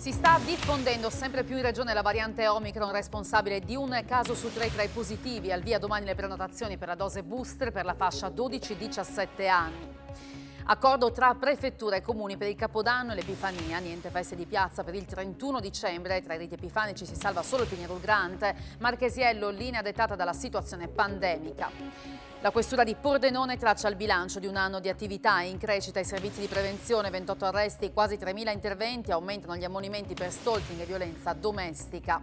Si sta diffondendo sempre più in regione la variante Omicron, responsabile di un caso su 3 tra i positivi. Al via domani le prenotazioni per la dose booster per la fascia 12-17 anni. Accordo tra prefettura e comuni per il Capodanno e l'Epifania. Niente feste di piazza per il 31 dicembre. Tra i riti epifanici si salva solo il Pinerul Grande. Marchesiello, linea dettata dalla situazione pandemica. La questura di Pordenone traccia il bilancio di un anno di attività in crescita i servizi di prevenzione, 28 arresti, quasi 3.000 interventi, aumentano gli ammonimenti per stalking e violenza domestica.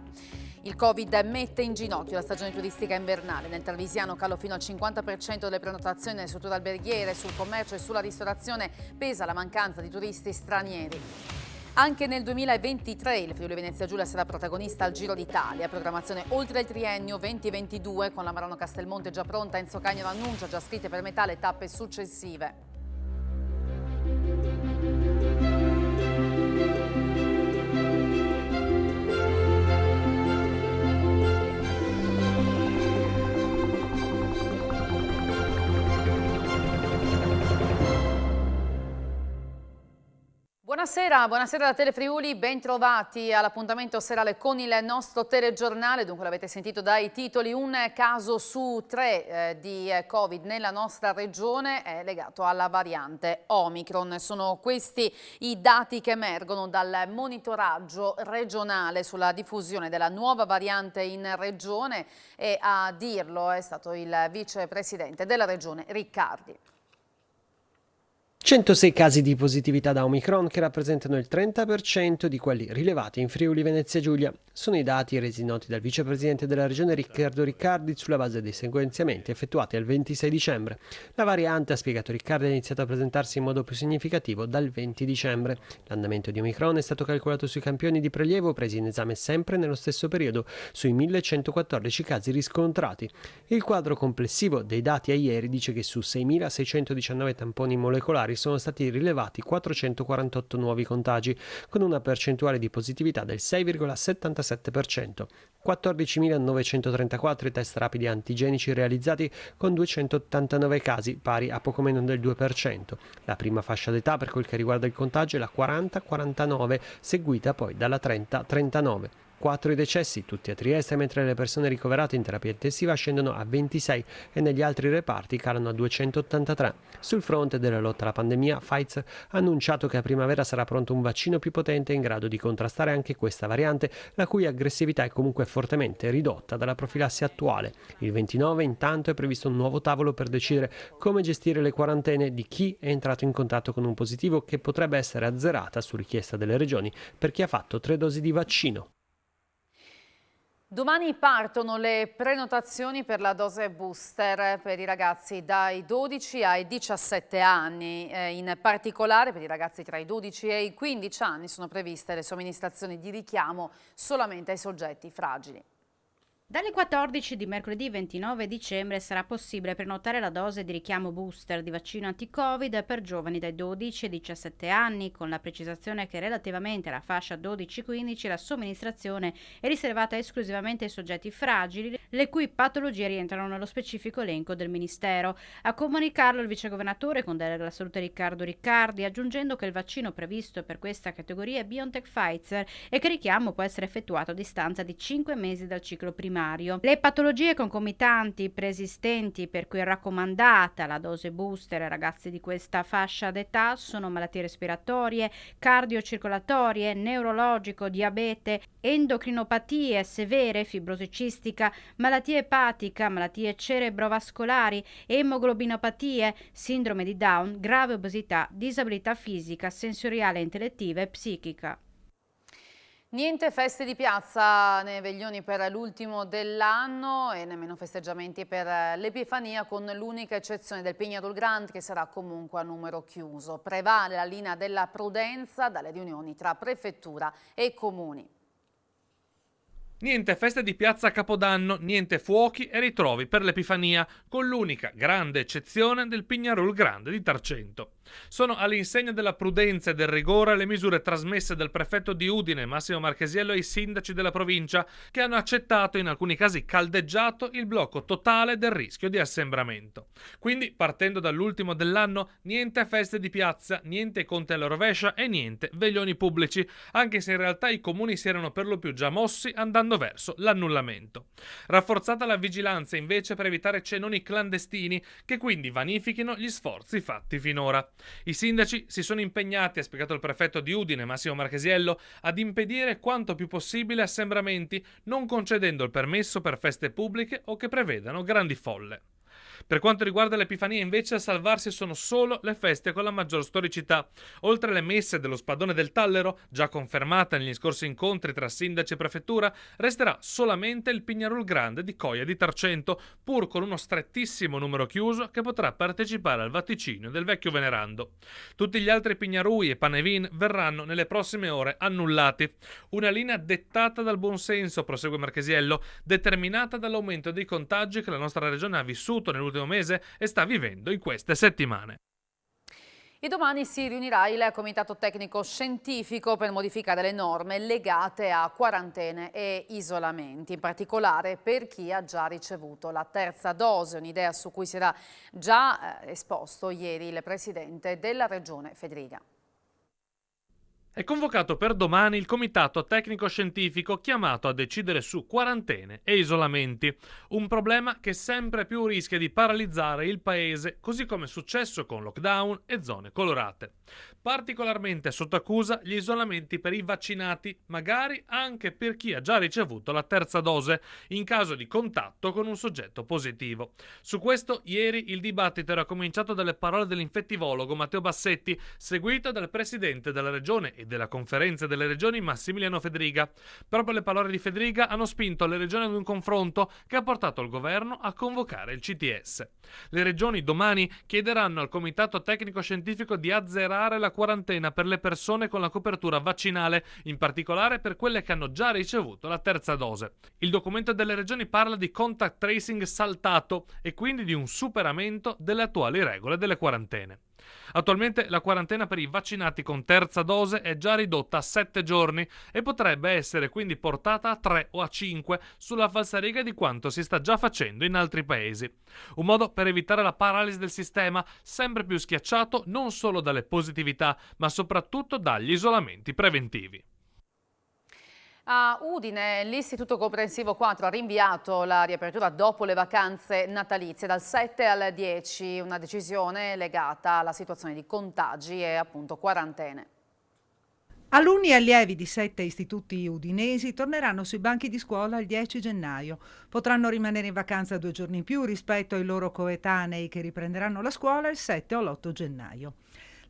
Il Covid mette in ginocchio la stagione turistica invernale. Nel Tarvisiano calo fino al 50% delle prenotazioni nelle strutture alberghiere, sul commercio e sulla ristorazione pesa la mancanza di turisti stranieri. Anche nel 2023 il Friuli Venezia Giulia sarà protagonista al Giro d'Italia, programmazione oltre il triennio 2022 con la Marano Castelmonte già pronta, Enzo Cagnolo annuncia già scritte per metà le tappe successive. Buonasera da Telefriuli, ben trovati all'appuntamento serale con il nostro telegiornale. Dunque l'avete sentito dai titoli, un caso su 3 di Covid nella nostra regione è legato alla variante Omicron. Sono questi i dati che emergono dal monitoraggio regionale sulla diffusione della nuova variante in regione e a dirlo è stato il vicepresidente della regione Riccardi. 106 casi di positività da Omicron che rappresentano il 30% di quelli rilevati in Friuli Venezia Giulia. Sono i dati resi noti dal vicepresidente della regione Riccardo Riccardi sulla base dei sequenziamenti effettuati il 26 dicembre. La variante, ha spiegato Riccardi, ha iniziato a presentarsi in modo più significativo dal 20 dicembre. L'andamento di Omicron è stato calcolato sui campioni di prelievo presi in esame sempre nello stesso periodo, sui 1114 casi riscontrati. Il quadro complessivo dei dati a ieri dice che su 6.619 tamponi molecolari sono stati rilevati 448 nuovi contagi, con una percentuale di positività del 6,77%. 14.934 i test rapidi antigenici realizzati con 289 casi, pari a poco meno del 2%. La prima fascia d'età per quel che riguarda il contagio è la 40-49, seguita poi dalla 30-39. 4 i decessi, tutti a Trieste, mentre le persone ricoverate in terapia intensiva scendono a 26 e negli altri reparti calano a 283. Sul fronte della lotta alla pandemia, Pfizer ha annunciato che a primavera sarà pronto un vaccino più potente in grado di contrastare anche questa variante, la cui aggressività è comunque fortemente ridotta dalla profilassi attuale. Il 29 intanto è previsto un nuovo tavolo per decidere come gestire le quarantene di chi è entrato in contatto con un positivo, che potrebbe essere azzerata su richiesta delle regioni per chi ha fatto 3 dosi di vaccino. Domani partono le prenotazioni per la dose booster per i ragazzi dai 12 ai 17 anni. In particolare per i ragazzi tra i 12 e i 15 anni sono previste le somministrazioni di richiamo solamente ai soggetti fragili. Dalle 14 di mercoledì 29 dicembre sarà possibile prenotare la dose di richiamo booster di vaccino anti-Covid per giovani dai 12 ai 17 anni, con la precisazione che relativamente alla fascia 12-15 la somministrazione è riservata esclusivamente ai soggetti fragili, le cui patologie rientrano nello specifico elenco del Ministero. A comunicarlo il vicegovernatore con delega alla salute Riccardo Riccardi, aggiungendo che il vaccino previsto per questa categoria è BioNTech Pfizer e che il richiamo può essere effettuato a distanza di 5 mesi dal ciclo primario. Le patologie concomitanti preesistenti per cui è raccomandata la dose booster ai ragazzi di questa fascia d'età sono malattie respiratorie, cardiocircolatorie, neurologico, diabete, endocrinopatie severe, fibrosi cistica, malattia epatica, malattie cerebrovascolari, emoglobinopatie, sindrome di Down, grave obesità, disabilità fisica, sensoriale, intellettiva e psichica. Niente feste di piazza né veglioni per l'ultimo dell'anno e nemmeno festeggiamenti per l'Epifania, con l'unica eccezione del Pinerul Grande, che sarà comunque a numero chiuso. Prevale la linea della prudenza dalle riunioni tra prefettura e comuni. Niente feste di piazza a Capodanno, niente fuochi e ritrovi per l'Epifania, con l'unica grande eccezione del Pignarol Grande di Tarcento. Sono all'insegna della prudenza e del rigore le misure trasmesse dal prefetto di Udine, Massimo Marchesiello, ai sindaci della provincia, che hanno accettato, in alcuni casi caldeggiato, il blocco totale del rischio di assembramento. Quindi, partendo dall'ultimo dell'anno, niente feste di piazza, niente conti alla rovescia e niente veglioni pubblici, anche se in realtà i comuni si erano per lo più già mossi andando verso l'annullamento. Rafforzata la vigilanza invece per evitare cenoni clandestini che quindi vanifichino gli sforzi fatti finora. I sindaci si sono impegnati, ha spiegato il prefetto di Udine, Massimo Marchesiello, ad impedire quanto più possibile assembramenti, non concedendo il permesso per feste pubbliche o che prevedano grandi folle. Per quanto riguarda l'Epifania, invece, a salvarsi sono solo le feste con la maggior storicità. Oltre alle messe dello Spadone del Tallero, già confermata negli scorsi incontri tra sindaci e prefettura, resterà solamente il Pignarol Grande di Coia di Tarcento, pur con uno strettissimo numero chiuso che potrà partecipare al vaticinio del vecchio venerando. Tutti gli altri Pignarui e Panevin verranno nelle prossime ore annullati. Una linea dettata dal buonsenso, prosegue Marchesiello, determinata dall'aumento dei contagi che la nostra regione ha vissuto nell'ultimo mese e sta vivendo in queste settimane. E domani si riunirà il Comitato Tecnico Scientifico per modificare le norme legate a quarantene e isolamenti, in particolare per chi ha già ricevuto la terza dose, un'idea su cui si era già esposto ieri il Presidente della Regione Federica. È convocato per domani il Comitato Tecnico-Scientifico chiamato a decidere su quarantene e isolamenti, un problema che sempre più rischia di paralizzare il paese, così come è successo con lockdown e zone colorate. Particolarmente sotto accusa gli isolamenti per i vaccinati, magari anche per chi ha già ricevuto la terza dose, in caso di contatto con un soggetto positivo. Su questo ieri il dibattito era cominciato dalle parole dell'infettivologo Matteo Bassetti, seguito dal Presidente della Regione e della Conferenza delle Regioni Massimiliano Fedriga. Proprio le parole di Fedriga hanno spinto le regioni ad un confronto che ha portato il governo a convocare il CTS. Le regioni domani chiederanno al Comitato Tecnico Scientifico di azzerare la quarantena per le persone con la copertura vaccinale, in particolare per quelle che hanno già ricevuto la terza dose. Il documento delle regioni parla di contact tracing saltato e quindi di un superamento delle attuali regole delle quarantene. Attualmente la quarantena per i vaccinati con terza dose è già ridotta a 7 giorni e potrebbe essere quindi portata a 3 o a 5 sulla falsariga di quanto si sta già facendo in altri paesi. Un modo per evitare la paralisi del sistema sempre più schiacciato non solo dalle positività ma soprattutto dagli isolamenti preventivi. A Udine l'Istituto Comprensivo 4 ha rinviato la riapertura dopo le vacanze natalizie dal 7 al 10, una decisione legata alla situazione di contagi e appunto quarantene. Alunni e allievi di 7 istituti udinesi torneranno sui banchi di scuola il 10 gennaio. Potranno rimanere in vacanza 2 giorni in più rispetto ai loro coetanei che riprenderanno la scuola il 7 o l'8 gennaio.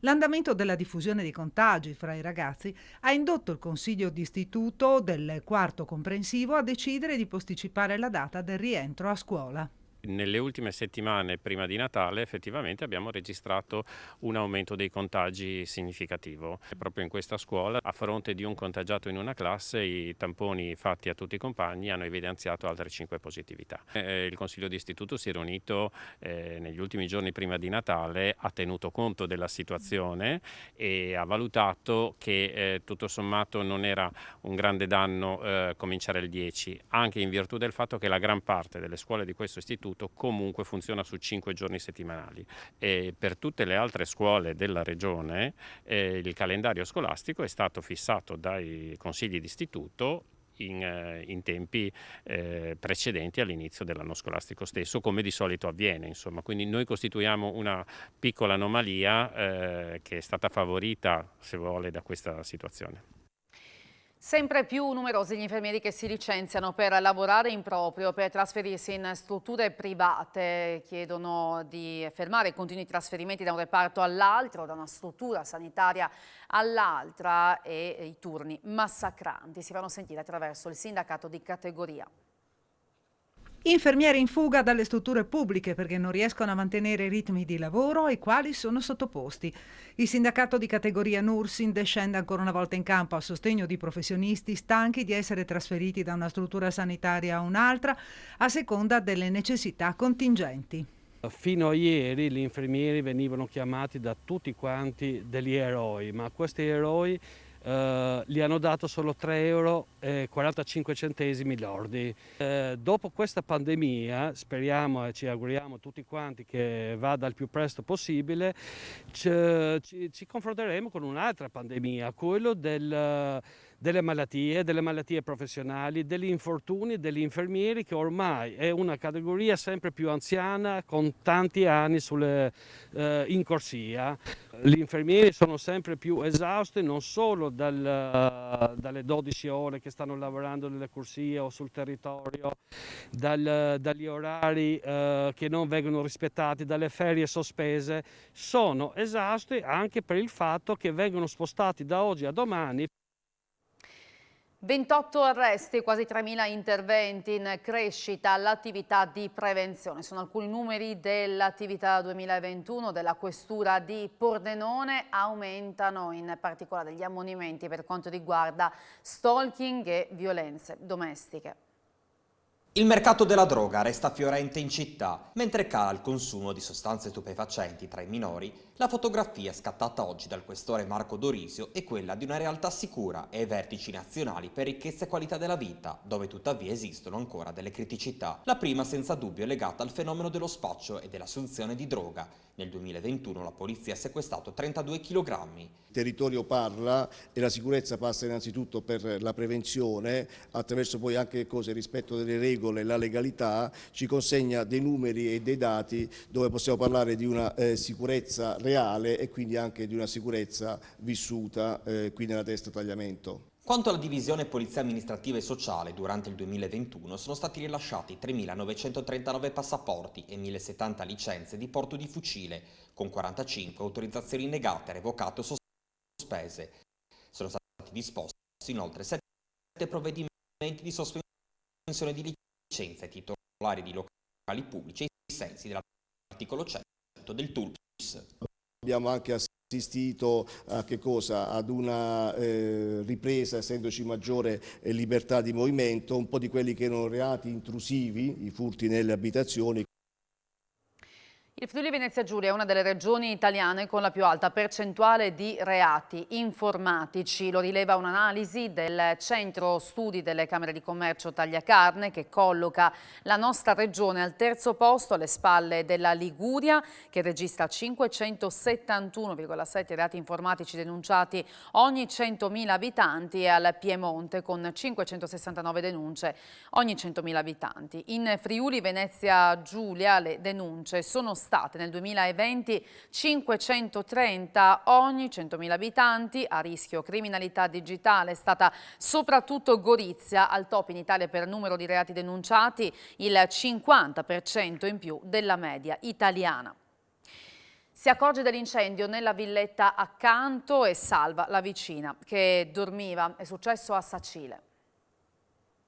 L'andamento della diffusione dei contagi fra i ragazzi ha indotto il Consiglio d'istituto del quarto comprensivo a decidere di posticipare la data del rientro a scuola. Nelle ultime settimane prima di Natale effettivamente abbiamo registrato un aumento dei contagi significativo. Proprio in questa scuola, a fronte di un contagiato in una classe, i tamponi fatti a tutti i compagni hanno evidenziato altre 5 positività. Il Consiglio d'istituto si è riunito negli ultimi giorni prima di Natale, ha tenuto conto della situazione e ha valutato che tutto sommato non era un grande danno cominciare il 10, anche in virtù del fatto che la gran parte delle scuole di questo istituto comunque funziona su 5 giorni settimanali e per tutte le altre scuole della regione il calendario scolastico è stato fissato dai consigli d'istituto in tempi precedenti all'inizio dell'anno scolastico stesso, come di solito avviene, insomma. Quindi noi costituiamo una piccola anomalia che è stata favorita, se vuole, da questa situazione. Sempre più numerosi gli infermieri che si licenziano per lavorare in proprio, per trasferirsi in strutture private. Chiedono di fermare i continui trasferimenti da un reparto all'altro, da una struttura sanitaria all'altra e i turni massacranti si fanno sentire attraverso il sindacato di categoria. Infermieri in fuga dalle strutture pubbliche perché non riescono a mantenere i ritmi di lavoro ai quali sono sottoposti. Il sindacato di categoria Nursin scende ancora una volta in campo a sostegno di professionisti stanchi di essere trasferiti da una struttura sanitaria a un'altra a seconda delle necessità contingenti. Fino a ieri gli infermieri venivano chiamati da tutti quanti degli eroi, ma questi eroi gli hanno dato solo 3,45 euro lordi. Dopo questa pandemia, speriamo e ci auguriamo tutti quanti che vada il più presto possibile, ci confronteremo con un'altra pandemia, quello delle malattie professionali, degli infortuni degli infermieri, che ormai è una categoria sempre più anziana con tanti anni in corsia. Gli infermieri sono sempre più esausti non solo dalle 12 ore che stanno lavorando nelle corsie o sul territorio, dagli orari che non vengono rispettati, dalle ferie sospese, sono esausti anche per il fatto che vengono spostati da oggi a domani. 28 arresti e quasi 3.000 interventi, in crescita l'attività di prevenzione. Sono alcuni numeri dell'attività 2021 della Questura di Pordenone. Aumentano in particolare gli ammonimenti per quanto riguarda stalking e violenze domestiche. Il mercato della droga resta fiorente in città, mentre cala il consumo di sostanze stupefacenti tra i minori. La fotografia scattata oggi dal questore Marco Dorisio è quella di una realtà sicura e ai vertici nazionali per ricchezza e qualità della vita, dove tuttavia esistono ancora delle criticità. La prima senza dubbio è legata al fenomeno dello spaccio e dell'assunzione di droga. Nel 2021 la polizia ha sequestrato 32 kg. Il territorio parla e la sicurezza passa innanzitutto per la prevenzione, attraverso poi anche il rispetto delle regole, la legalità, ci consegna dei numeri e dei dati dove possiamo parlare di una sicurezza reale e quindi anche di una sicurezza vissuta qui nella testa tagliamento. Quanto alla divisione polizia amministrativa e sociale, durante il 2021 sono stati rilasciati 3.939 passaporti e 1.070 licenze di porto di fucile, con 45 autorizzazioni negate, revocate o sospese. Sono stati disposti inoltre 7 provvedimenti di sospensione di licenze ai titolari di locali pubblici ai sensi dell'articolo 100 del TULPS. Abbiamo anche assistito ad una ripresa, essendoci maggiore libertà di movimento, un po' di quelli che erano reati intrusivi, i furti nelle abitazioni. Il Friuli Venezia Giulia è una delle regioni italiane con la più alta percentuale di reati informatici. Lo rileva un'analisi del Centro Studi delle Camere di Commercio Tagliacarne, che colloca la nostra regione al terzo posto, alle spalle della Liguria, che registra 571,7 reati informatici denunciati ogni 100.000 abitanti, e al Piemonte con 569 denunce ogni 100.000 abitanti. In Friuli Venezia Giulia le denunce sono state nel 2020 530 ogni 100.000 abitanti. A rischio criminalità digitale è stata soprattutto Gorizia, al top in Italia per numero di reati denunciati, il 50% in più della media italiana. Si accorge dell'incendio nella villetta accanto e salva la vicina che dormiva. È successo a Sacile.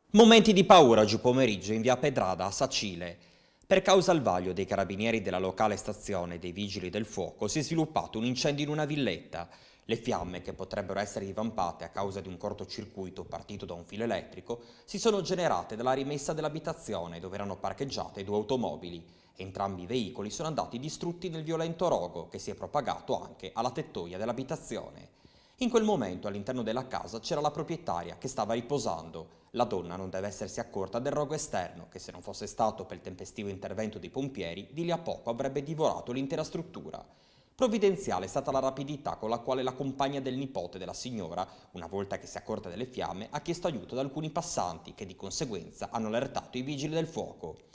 Momenti di paura giù pomeriggio in via Pedrada a Sacile. Per causa al vaglio dei carabinieri della locale stazione e dei vigili del fuoco si è sviluppato un incendio in una villetta. Le fiamme, che potrebbero essere divampate a causa di un cortocircuito partito da un filo elettrico, si sono generate dalla rimessa dell'abitazione, dove erano parcheggiate 2 automobili. Entrambi i veicoli sono andati distrutti nel violento rogo, che si è propagato anche alla tettoia dell'abitazione. In quel momento all'interno della casa c'era la proprietaria che stava riposando. La donna non deve essersi accorta del rogo esterno, che se non fosse stato per il tempestivo intervento dei pompieri, di lì a poco avrebbe divorato l'intera struttura. Provvidenziale è stata la rapidità con la quale la compagna del nipote della signora, una volta che si è accorta delle fiamme, ha chiesto aiuto ad alcuni passanti, che di conseguenza hanno allertato i vigili del fuoco.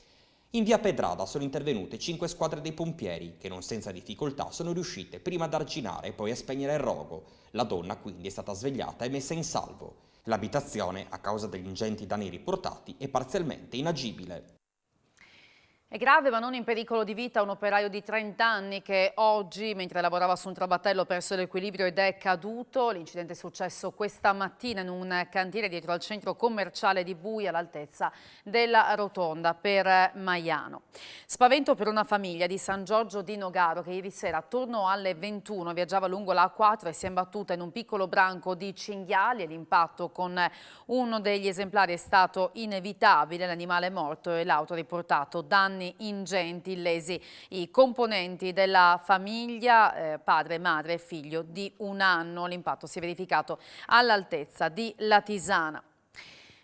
In via Pedrada sono intervenute 5 squadre dei pompieri, che non senza difficoltà sono riuscite prima ad arginare e poi a spegnere il rogo. La donna quindi è stata svegliata e messa in salvo. L'abitazione, a causa degli ingenti danni riportati, è parzialmente inagibile. È grave ma non in pericolo di vita un operaio di 30 anni che oggi, mentre lavorava su un trabattello, ha perso l'equilibrio ed è caduto. L'incidente è successo questa mattina in un cantiere dietro al centro commerciale di Buia, all'altezza della rotonda per Maiano. Spavento per una famiglia di San Giorgio di Nogaro che ieri sera attorno alle 21 viaggiava lungo la A4 e si è imbattuta in un piccolo branco di cinghiali e l'impatto con uno degli esemplari è stato inevitabile. L'animale è morto e l'auto ha riportato danni ingenti, lesi i componenti della famiglia, padre, madre e figlio di 1 anno. L'impatto si è verificato all'altezza di Latisana.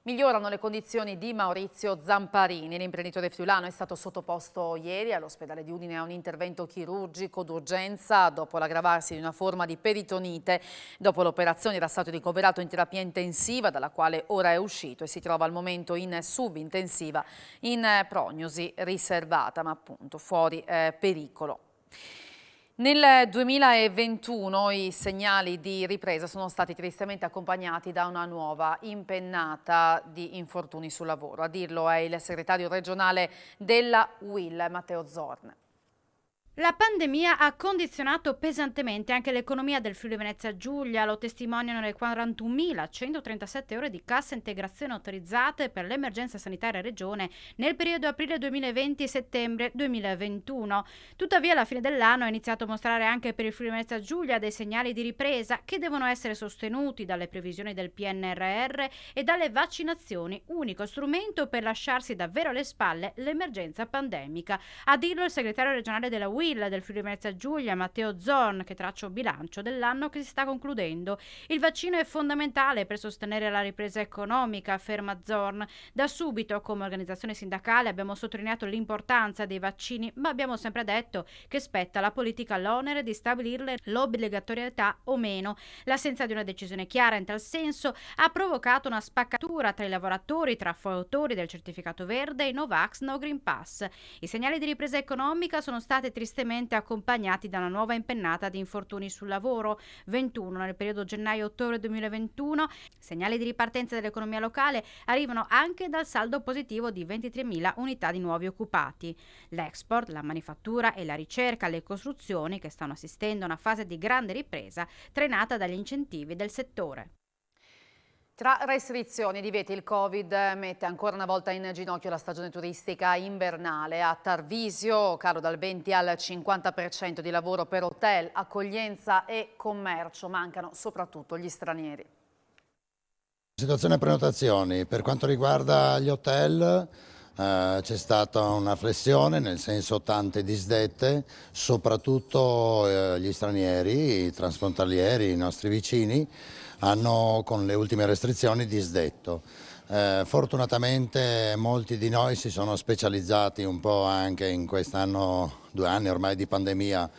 Migliorano le condizioni di Maurizio Zamparini. L'imprenditore friulano è stato sottoposto ieri all'ospedale di Udine a un intervento chirurgico d'urgenza dopo l'aggravarsi di una forma di peritonite. Dopo l'operazione era stato ricoverato in terapia intensiva, dalla quale ora è uscito e si trova al momento in subintensiva in prognosi riservata, ma appunto fuori pericolo. Nel 2021 i segnali di ripresa sono stati tristemente accompagnati da una nuova impennata di infortuni sul lavoro. A dirlo è il segretario regionale della UIL, Matteo Zorn. La pandemia ha condizionato pesantemente anche l'economia del Friuli Venezia Giulia, lo testimoniano le 41.137 ore di cassa integrazione autorizzate per l'emergenza sanitaria regione nel periodo aprile 2020-settembre 2021. Tuttavia alla fine dell'anno ha iniziato a mostrare anche per il Friuli Venezia Giulia dei segnali di ripresa che devono essere sostenuti dalle previsioni del PNRR e dalle vaccinazioni, unico strumento per lasciarsi davvero alle spalle l'emergenza pandemica. A dirlo il segretario regionale della UIL del Friuli Venezia Giulia, Matteo Zorn, che traccia un bilancio dell'anno che si sta concludendo. Il vaccino è fondamentale per sostenere la ripresa economica, afferma Zorn. Da subito, come organizzazione sindacale, abbiamo sottolineato l'importanza dei vaccini, ma abbiamo sempre detto che spetta alla politica l'onere di stabilirne l'obbligatorietà o meno. L'assenza di una decisione chiara in tal senso ha provocato una spaccatura tra i lavoratori, tra fautori del certificato verde e i Novax no Green Pass. I segnali di ripresa economica sono stati tristemente accompagnati da una nuova impennata di infortuni sul lavoro, 21 nel periodo gennaio-ottobre 2021. Segnali di ripartenza dell'economia locale arrivano anche dal saldo positivo di 23.000 unità di nuovi occupati. L'export, la manifattura e la ricerca, le costruzioni che stanno assistendo a una fase di grande ripresa trainata dagli incentivi del settore. Tra restrizioni e divieti il Covid mette ancora una volta in ginocchio la stagione turistica invernale. A Tarvisio, calo dal 20 al 50% di lavoro per hotel, accoglienza e commercio. Mancano soprattutto gli stranieri. Situazione prenotazioni. Per quanto riguarda gli hotel c'è stata una flessione, nel senso tante disdette, soprattutto gli stranieri, i transfrontalieri, i nostri vicini, hanno con le ultime restrizioni disdetto. Fortunatamente molti di noi si sono specializzati un po' anche in quest'anno, 2 anni ormai di pandemia,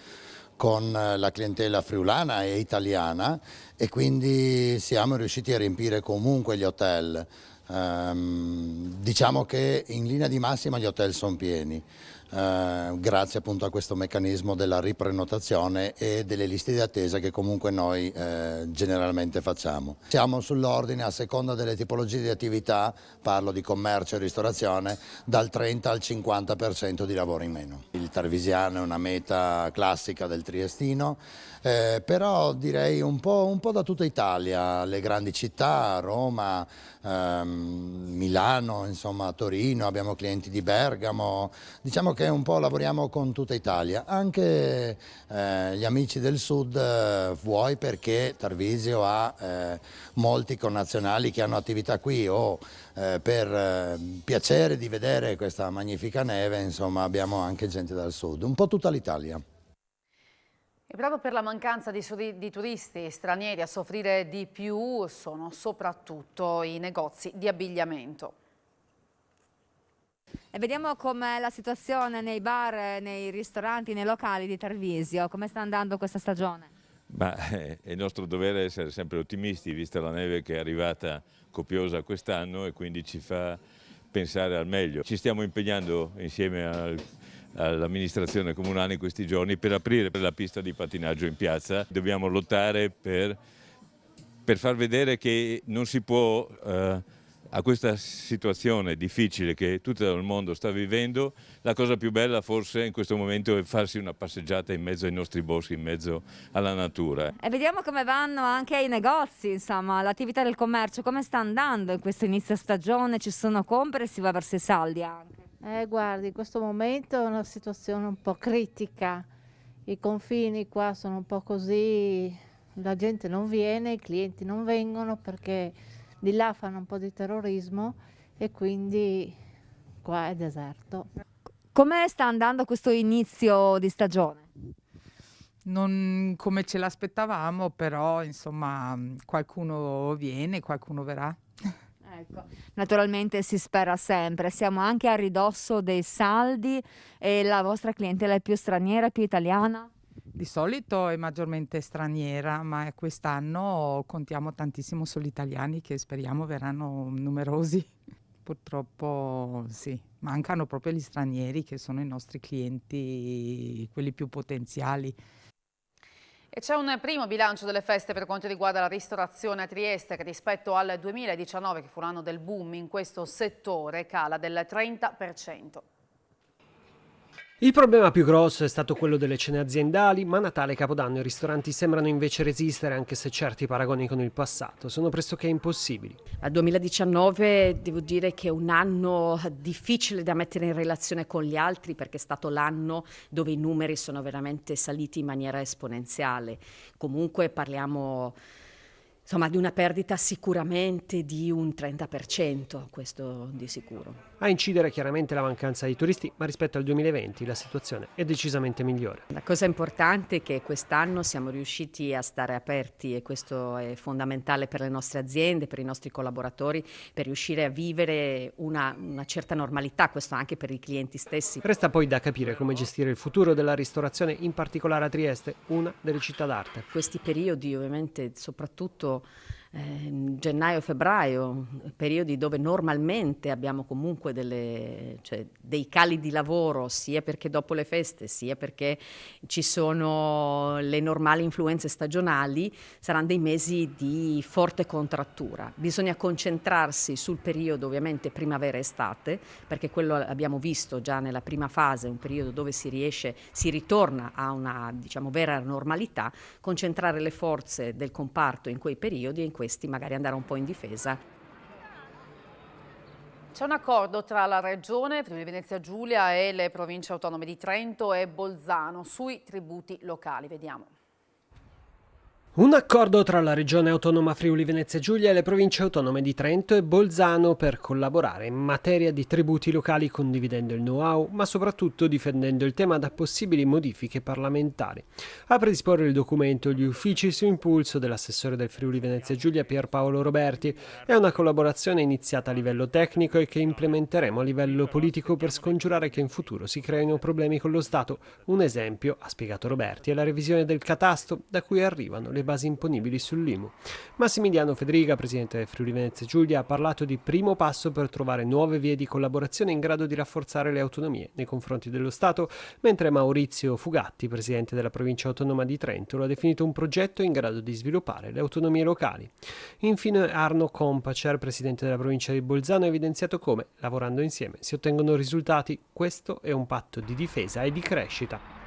con la clientela friulana e italiana, e quindi siamo riusciti a riempire comunque gli hotel. Diciamo che in linea di massima gli hotel sono pieni, grazie appunto a questo meccanismo della riprenotazione e delle liste di attesa che comunque noi generalmente facciamo. Siamo sull'ordine, a seconda delle tipologie di attività, parlo di commercio e ristorazione, dal 30 al 50% di lavoro in meno. Il tarvisiano è una meta classica del triestino, però direi un po' da tutta Italia, le grandi città, Roma, Milano, insomma Torino, abbiamo clienti di Bergamo, diciamo che un po' lavoriamo con tutta Italia, anche gli amici del sud, vuoi perché Tarvisio ha molti connazionali che hanno attività qui o per piacere di vedere questa magnifica neve, insomma abbiamo anche gente dal sud, un po' tutta l'Italia. E proprio per la mancanza di turisti stranieri a soffrire di più sono soprattutto i negozi di abbigliamento. E vediamo com'è la situazione nei bar, nei ristoranti, nei locali di Tarvisio. Come sta andando questa stagione? È il nostro dovere essere sempre ottimisti, vista la neve che è arrivata copiosa quest'anno e quindi ci fa pensare al meglio. Ci stiamo impegnando insieme all'amministrazione comunale in questi giorni per aprire la pista di pattinaggio in piazza. Dobbiamo lottare per far vedere che non si può a questa situazione difficile che tutto il mondo sta vivendo, la cosa più bella forse in questo momento è farsi una passeggiata in mezzo ai nostri boschi, in mezzo alla natura. E vediamo come vanno anche i negozi, insomma, l'attività del commercio, come sta andando in questo inizio stagione, ci sono compere, si va verso i saldi anche. Guardi, in questo momento è una situazione un po' critica, i confini qua sono un po' così, la gente non viene, i clienti non vengono perché di là fanno un po' di terrorismo e quindi qua è deserto. Come sta andando questo inizio di stagione? Non come ce l'aspettavamo, però insomma qualcuno viene, qualcuno verrà. Ecco. Naturalmente si spera sempre, siamo anche a ridosso dei saldi e la vostra clientela è più straniera, più italiana? Di solito è maggiormente straniera, ma quest'anno contiamo tantissimo sugli italiani che speriamo verranno numerosi. Purtroppo sì, mancano proprio gli stranieri che sono i nostri clienti, quelli più potenziali. E c'è un primo bilancio delle feste per quanto riguarda la ristorazione a Trieste che rispetto al 2019, che fu l'anno del boom in questo settore, cala del 30%. Il problema più grosso è stato quello delle cene aziendali, ma Natale e Capodanno i ristoranti sembrano invece resistere, anche se certi paragoni con il passato sono pressoché impossibili. Al 2019 devo dire che è un anno difficile da mettere in relazione con gli altri perché è stato l'anno dove i numeri sono veramente saliti in maniera esponenziale. Comunque parliamo insomma di una perdita sicuramente di un 30%, questo di sicuro. A incidere chiaramente la mancanza di turisti, ma rispetto al 2020 la situazione è decisamente migliore. La cosa importante è che quest'anno siamo riusciti a stare aperti e questo è fondamentale per le nostre aziende, per i nostri collaboratori, per riuscire a vivere una certa normalità, questo anche per i clienti stessi. Resta poi da capire come gestire il futuro della ristorazione, in particolare a Trieste, una delle città d'arte. Questi periodi ovviamente soprattutto gennaio-febbraio, periodi dove normalmente abbiamo comunque dei cali di lavoro, sia perché dopo le feste, sia perché ci sono le normali influenze stagionali, saranno dei mesi di forte contrattura. Bisogna concentrarsi sul periodo ovviamente primavera-estate, perché quello abbiamo visto già nella prima fase, un periodo dove si ritorna a una vera normalità, concentrare le forze del comparto in quei periodi e in questi magari andare un po' in difesa. C'è un accordo tra la Regione, Friuli Venezia Giulia e le province autonome di Trento e Bolzano sui tributi locali. Vediamo. Un accordo tra la Regione Autonoma Friuli Venezia Giulia e le province autonome di Trento e Bolzano per collaborare in materia di tributi locali, condividendo il know-how, ma soprattutto difendendo il tema da possibili modifiche parlamentari. A predisporre il documento gli uffici su impulso dell'assessore del Friuli Venezia Giulia Pierpaolo Roberti. È una collaborazione iniziata a livello tecnico e che implementeremo a livello politico per scongiurare che in futuro si creino problemi con lo Stato. Un esempio, ha spiegato Roberti, è la revisione del catasto da cui arrivano le basi imponibili sull'IMU. Massimiliano Federica, presidente del Friuli Venezia Giulia, ha parlato di primo passo per trovare nuove vie di collaborazione in grado di rafforzare le autonomie nei confronti dello Stato, mentre Maurizio Fugatti, presidente della provincia autonoma di Trento, lo ha definito un progetto in grado di sviluppare le autonomie locali. Infine Arno Compacer, presidente della provincia di Bolzano, ha evidenziato come, lavorando insieme, si ottengono risultati. Questo è un patto di difesa e di crescita.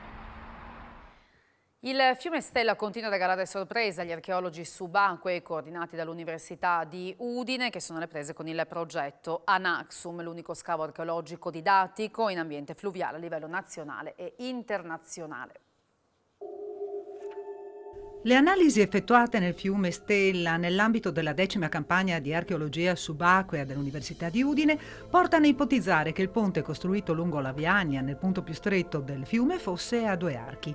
Il fiume Stella continua a regalare sorprese agli archeologi subacquei coordinati dall'Università di Udine, che sono alle prese con il progetto Anaxum, l'unico scavo archeologico didattico in ambiente fluviale a livello nazionale e internazionale. Le analisi effettuate nel fiume Stella nell'ambito della 10ª campagna di archeologia subacquea dell'Università di Udine portano a ipotizzare che il ponte costruito lungo la Viania, nel punto più stretto del fiume, fosse a 2 archi.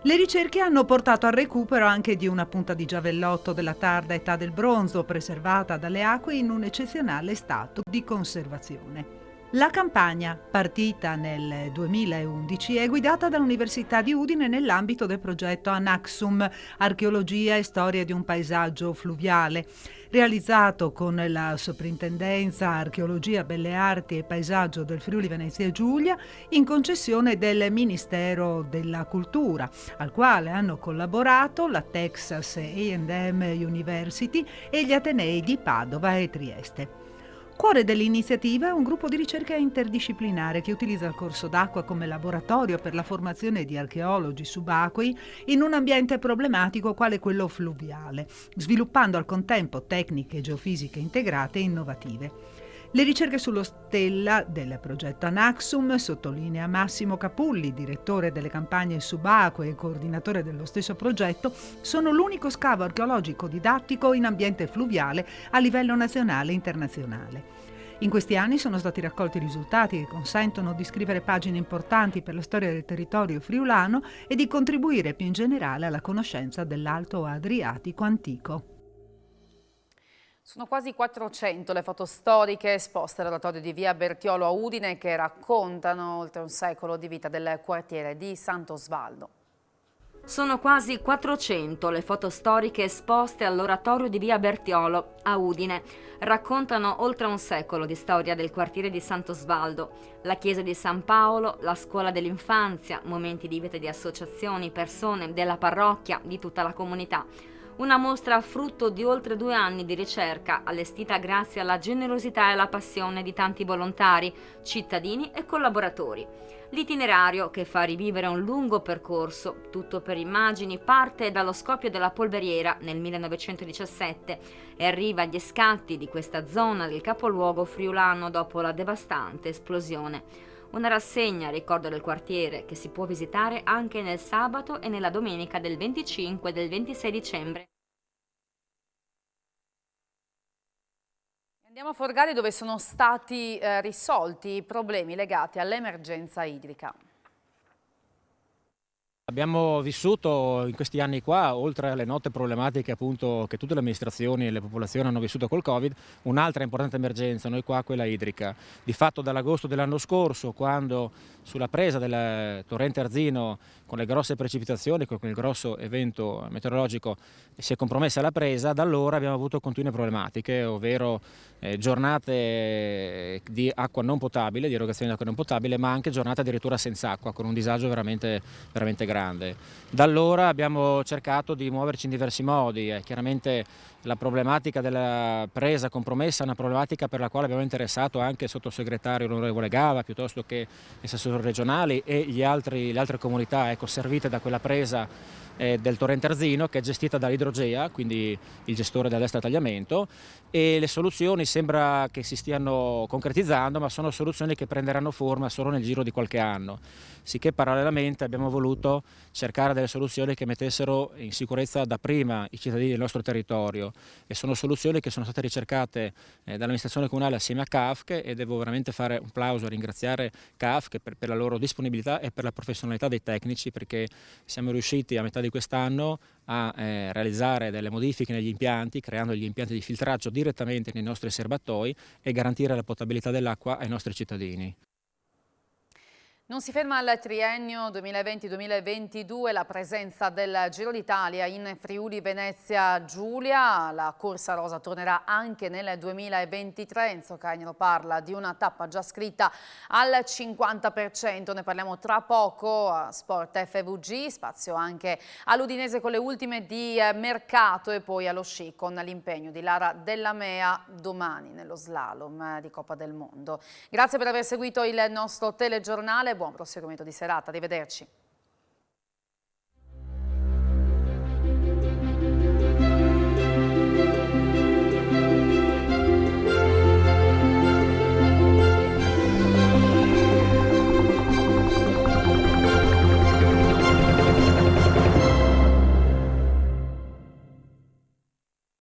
Le ricerche hanno portato al recupero anche di una punta di giavellotto della tarda età del bronzo, preservata dalle acque in un eccezionale stato di conservazione. La campagna, partita nel 2011, è guidata dall'Università di Udine nell'ambito del progetto Anaxum, archeologia e storia di un paesaggio fluviale, realizzato con la Soprintendenza Archeologia, Belle Arti e Paesaggio del Friuli Venezia Giulia in concessione del Ministero della Cultura, al quale hanno collaborato la Texas A&M University e gli Atenei di Padova e Trieste. Cuore dell'iniziativa è un gruppo di ricerca interdisciplinare che utilizza il corso d'acqua come laboratorio per la formazione di archeologi subacquei in un ambiente problematico quale quello fluviale, sviluppando al contempo tecniche geofisiche integrate e innovative. Le ricerche sullo Stella del progetto Anaxum, sottolinea Massimo Capulli, direttore delle campagne subacquee e coordinatore dello stesso progetto, sono l'unico scavo archeologico didattico in ambiente fluviale a livello nazionale e internazionale. In questi anni sono stati raccolti risultati che consentono di scrivere pagine importanti per la storia del territorio friulano e di contribuire più in generale alla conoscenza dell'Alto Adriatico antico. Sono quasi 400 le foto storiche esposte all'oratorio di via Bertiolo a Udine che raccontano oltre un secolo di vita del quartiere di Sant'Osvaldo. Sono quasi 400 le foto storiche esposte all'oratorio di via Bertiolo a Udine. Raccontano oltre un secolo di storia del quartiere di Sant'Osvaldo, la chiesa di San Paolo, la scuola dell'infanzia, momenti di vita di associazioni, persone della parrocchia, di tutta la comunità. Una mostra frutto di oltre 2 anni di ricerca, allestita grazie alla generosità e alla passione di tanti volontari, cittadini e collaboratori. L'itinerario, che fa rivivere un lungo percorso, tutto per immagini, parte dallo scoppio della polveriera nel 1917 e arriva agli scatti di questa zona del capoluogo friulano dopo la devastante esplosione. Una rassegna a ricordo del quartiere che si può visitare anche nel sabato e nella domenica del 25 e del 26 dicembre. Andiamo a Forgali dove sono stati risolti i problemi legati all'emergenza idrica. Abbiamo vissuto in questi anni qua, oltre alle note problematiche appunto che tutte le amministrazioni e le popolazioni hanno vissuto col Covid, un'altra importante emergenza, noi qua quella idrica. Di fatto dall'agosto dell'anno scorso, quando sulla presa del torrente Arzino con le grosse precipitazioni, con il grosso evento meteorologico si è compromessa la presa, da allora abbiamo avuto continue problematiche, ovvero giornate di acqua non potabile, di erogazione di acqua non potabile, ma anche giornate addirittura senza acqua, con un disagio veramente grande. Da allora abbiamo cercato di muoverci in diversi modi, chiaramente la problematica della presa compromessa è una problematica per la quale abbiamo interessato anche il sottosegretario onorevole Gava, piuttosto che gli assessori regionali e le altre comunità servite da quella presa del torrente Arzino, che è gestita dall'Idrogea, quindi il gestore del destra tagliamento, e le soluzioni sembra che si stiano concretizzando, ma sono soluzioni che prenderanno forma solo nel giro di qualche anno, sicché parallelamente abbiamo voluto cercare delle soluzioni che mettessero in sicurezza da prima i cittadini del nostro territorio, e sono soluzioni che sono state ricercate dall'amministrazione comunale assieme a CAFC, e devo veramente fare un plauso a ringraziare CAFC per la loro disponibilità e per la professionalità dei tecnici, perché siamo riusciti a metà di quest'anno a realizzare delle modifiche negli impianti, creando gli impianti di filtraggio direttamente nei nostri serbatoi e garantire la potabilità dell'acqua ai nostri cittadini. Non si ferma al triennio 2020-2022 la presenza del Giro d'Italia in Friuli Venezia Giulia. La corsa rosa tornerà anche nel 2023. Enzo Cagnero parla di una tappa già scritta al 50%. Ne parliamo tra poco a Sport FVG. Spazio anche all'Udinese con le ultime di mercato e poi allo sci con l'impegno di Lara Della Mea domani nello slalom di Coppa del Mondo. Grazie per aver seguito il nostro telegiornale. Buon proseguimento di serata, arrivederci.